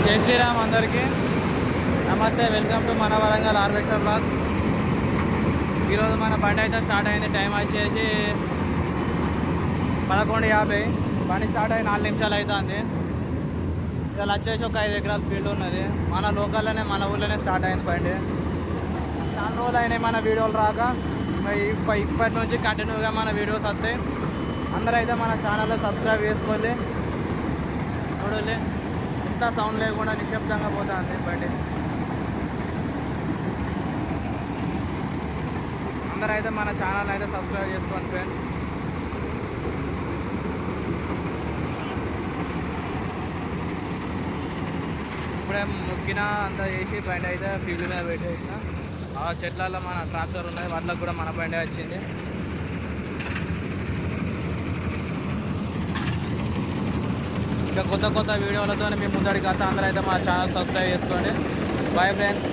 జై శ్రీరామ్ అందరికీ నమస్తే. వెల్కమ్ టు మన వరంగల్ హార్వెస్టర్ బ్లాగ్స్. ఈరోజు మన బండి అయితే స్టార్ట్ అయింది. టైం వచ్చేసి 11:50. బండి స్టార్ట్ అయ్యి 4 నిమిషాలు అవుతుంది. ఇవాళ వచ్చేసి ఒక 5 ఎకరాల ఫీల్డ్ ఉన్నది. మన లోకల్లోనే మన ఊళ్ళోనే స్టార్ట్ అయింది బండి. చాలా రోజులు అయినాయి మన వీడియోలు రాక. ఇప్పటి నుంచి కంటిన్యూగా మన వీడియోస్ వస్తాయి. అందరూ అయితే మన ఛానల్లో సబ్స్క్రైబ్ చేసుకోవాలి. చూడాలి ఎంత సౌండ్ లేకుండా నిశ్శబ్దంగా పోతుంది బండి. అందరూ అయితే మన ఛానల్ అయితే సబ్స్క్రైబ్ చేసుకోండి ఫ్రెండ్స్. ఇప్పుడే ముక్కిన అంతా చేసి బండి అయితే ఫీల్డ్ మీద పెట్టేసిన. ఆ చెట్లలో మన ట్రాక్టర్ ఉన్నాయి, వాటికి కూడా మన బండి వచ్చింది. ఇంకా కొత్త వీడియోలతో మీ ముందడికి వస్తా. అందరూ అయితే మా ఛానల్ సబ్స్క్రైబ్ చేసుకోండి. Bye friends.